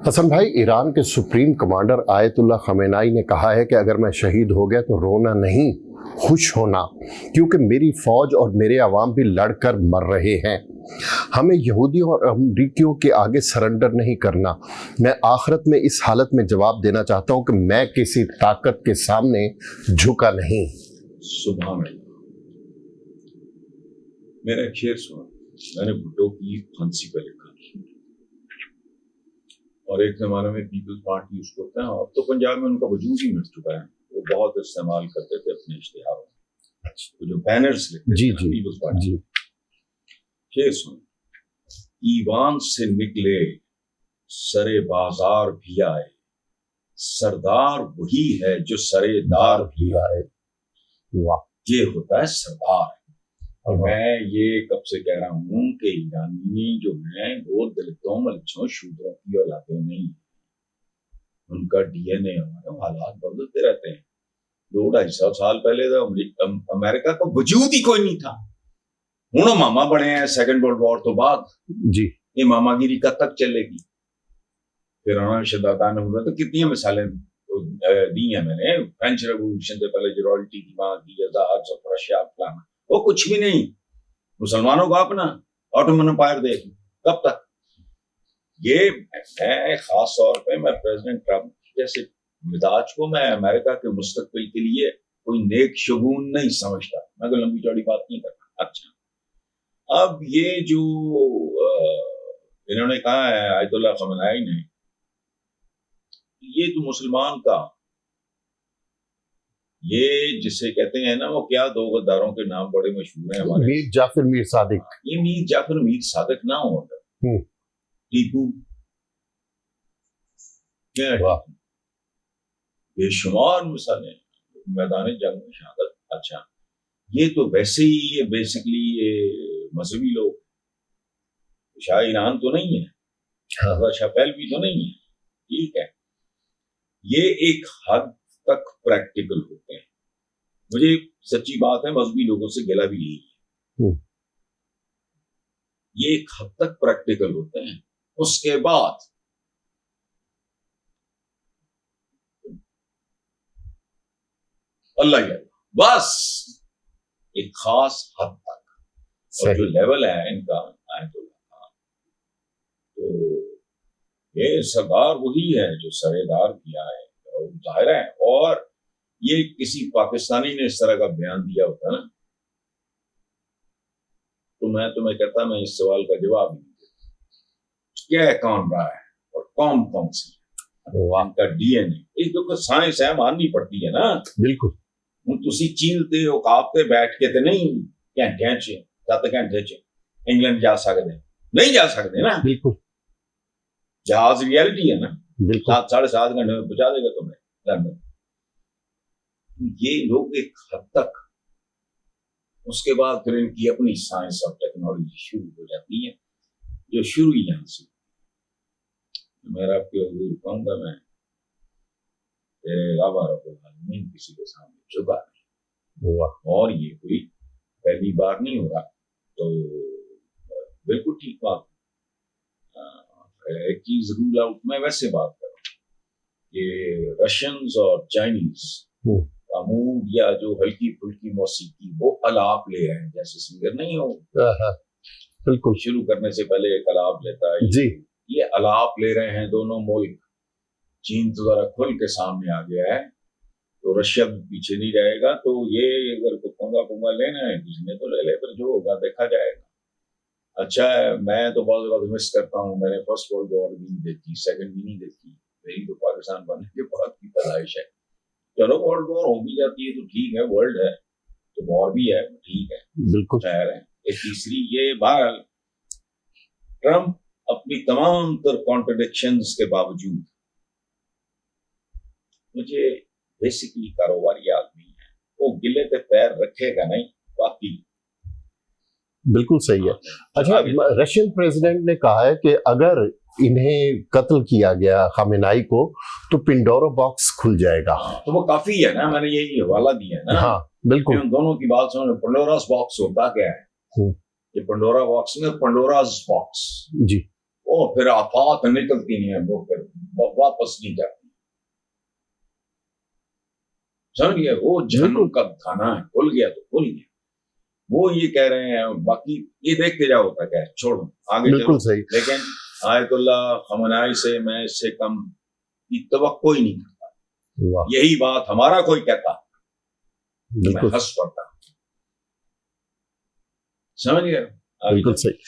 حسن بھائی، ایران کے supreme commander آیت اللہ خامنہئی نے کہا ہے کہ اگر میں شہید ہو گیا تو رونا نہیں، خوش ہونا، کیونکہ میری فوج اور میرے عوام بھی لڑ کر مر رہے ہیں۔ ہمیں یہودیوں اور امریکیوں کے آگے سرنڈر نہیں کرنا۔ میں آخرت میں اس حالت میں جواب دینا چاہتا ہوں کہ میں کسی طاقت کے سامنے جھکا نہیں۔ سبحان اللہ۔ میرا ایک شعر سنا، میں نے بھٹو کی پھانسی پہ لکھا، اور ایک زمانے میں پیپلز پارٹی اس کو ہوتا ہے، اب تو پنجاب میں ان کا وجود ہی مٹ چکا ہے، وہ بہت استعمال کرتے تھے اپنے اشتہاروں میں، وہ جو بینرز لکھتے تھے پیپلز پارٹی۔ شعر سن، ایوان سے نکلے سرے بازار بھی آئے، سردار وہی ہے جو سرے دار بھی آئے۔ یہ ہوتا ہے سردار۔ اور میں یہ کب سے کہہ رہا ہوں کہ ایرانی جو ہیں وہ دلتوں ملچوں شودروں کی اولادیں نہیں ہیں، ان کا ڈی این اے ہمارے حالات بدلتے رہتے ہیں۔ 200-250 سال پہلے تو امریکہ کا وجود ہی کوئی نہیں تھا، ہوں ماما بڑے ہیں سیکنڈ ورلڈ وار تو بعد جی، یہ ماما گیری کب تک چلے گی؟ پھر انہوں نے شدادان ہوئے تو کتنی مثالیں دی ہیں میں نے، فرینچ ریولوشن سے پہلے جو رائلٹی کی ماں کی ازاج اور رشیا فلانا، وہ کچھ بھی نہیں۔ مسلمانوں کا اپنا آٹومن امپائر دیکھ، کب تک؟ یہ میں خاص طور پہ میں پریزیڈنٹ ٹرمپ جیسے مزاج کو میں امریکہ کے مستقبل کے لیے کوئی نیک شگون نہیں سمجھتا، میں کوئی لمبی چوڑی بات نہیں کرتا۔ اچھا، اب یہ جو انہوں نے کہا ہے آیت اللہ خامنہئی نے، یہ تو مسلمان کا یہ جسے کہتے ہیں نا، وہ کیا دو غداروں کے نام بڑے مشہور ہیں ہمارے، میر جعفر میر صادق۔ یہ میر جعفر میر صادق نہ ہو، ٹیپو کیا ہے، بے شمار مثالیں میدان جنگ میں شہادت۔ اچھا، یہ تو ویسے ہی یہ بیسکلی مذہبی لوگ، شاہ ایران تو نہیں ہے، شاہ پہلوی تو نہیں ہے، ٹھیک ہے، یہ ایک حد تک پریکٹیکل ہوتے ہیں۔ مجھے سچی بات ہے مذہبی لوگوں سے گلہ بھی یہی ہے، یہ ایک حد تک پریکٹیکل ہوتے ہیں۔ اس کے بعد اللہ ہی اللہ، بس ایک خاص حد تک، اور جو لیول ہے ان کا آیت اللہ کا، تو یہ سردار وہی ہے جو سرے دار کیا ہے، ظاہر ہے۔ اور یہ کسی پاکستانی نے اس طرح کا بیان دیا ہوتا نا تو میں تمہیں کہتا میں اس سوال کا جواب نہیں دیتا، کیا کون رہا ہے اور کون کون سی ان کا ڈی این اے، یہ جو سائنس ہے ماننی پڑتی ہے نا۔ بالکل، ہوں تسی چیلتے ہو کاپتے بیٹھ کے تے نہیں گھنٹے 7 گھنٹے انگلینڈ جا سکتے، نہیں جا سکتے نا، بالکل، جہاز ریالٹی ہے نا، بالکل 7-7.5 گھنٹے میں پہنچا دے گا تمہیں لندن۔ یہ لوگ ایک حد تک، اس کے بعد پھر ان کی اپنی سائنس اور ٹیکنالوجی شروع ہو جاتی ہے، جو شروع ہی یہاں سے۔ میرا آپ کے حضور کہوں گا میں تیرے علاوہ رب العالمین کسی کے سامنے جھکا نہیں، اور یہ کوئی پہلی بار نہیں ہو رہا، تو بالکل ٹھیک بات۔ ایک چیز رول آؤٹ میں ویسے بات کر رہا ہوں کہ رشینز اور چائنیز کا موڈ یا جو ہلکی پھلکی موسیقی وہ الاپ لے رہے ہیں، جیسے سنگر نہیں ہو بالکل شروع کرنے سے پہلے ایک الاپ لیتا ہے جی، یہ الاپ لے رہے ہیں دونوں ملک۔ چین تو ذرا کھل کے سامنے آ گیا ہے تو رشیا بھی پیچھے نہیں رہے گا، تو یہ اگر کو پنگا لینا ہے کسی نے تو لے لے، پر جو ہوگا دیکھا جائے گا۔ اچھا ہے، میں تو بہت زیادہ مس کرتا ہوں، میں نے فرسٹ ورلڈ وار بھی نہیں دیکھی، سیکنڈ بھی نہیں دیکھی، میری تو پاکستان بننے کے بعد کی پیدائش ہے۔ چلو ورلڈ وار ہو بھی جاتی ہے تو ٹھیک ہے، ورلڈ ہے تو وار بھی ہے، ٹھیک ہے، بالکل خیر ہے۔ ایک تیسری یہ بہرحال ٹرمپ اپنی تمام تر کانٹرڈکشنز کے باوجود مجھے بیسکلی کاروباری آدمی ہے، وہ گلے پہ پیر رکھے گا نہیں، باقی بالکل صحیح ہے۔ اچھا، رشین پریزیڈنٹ نے کہا ہے کہ اگر انہیں قتل کیا گیا خامنہئی کو تو پنڈورا باکس کھل جائے گا، تو وہ کافی ہے نا، میں نے یہی حوالہ دیا ہے نا۔ ہاں بالکل، ان دونوں کی بات سنو، پنڈوراز باکس ہوتا کیا ہے؟ یہ پنڈورا باکس میں پنڈوراز باکس، جی، وہ پھر آفات نکلتی ہیں، وہ پھر واپس نہیں جاتی، سمجھ گئے؟ وہ جہنم کا کھانا ہے، کھل گیا تو کھل گیا. وہ یہ کہہ رہے ہیں، باقی یہ دیکھتے جاؤ ہوتا کیا ہے، چھوڑو آگے چلو. لیکن آیت اللہ خامنائی سے میں اس سے کم کی توقع ہی نہیں کرتا. یہی بات ہمارا کوئی کہتا میں ہنس پڑتا. سمجھ گئے؟ بالکل صحیح.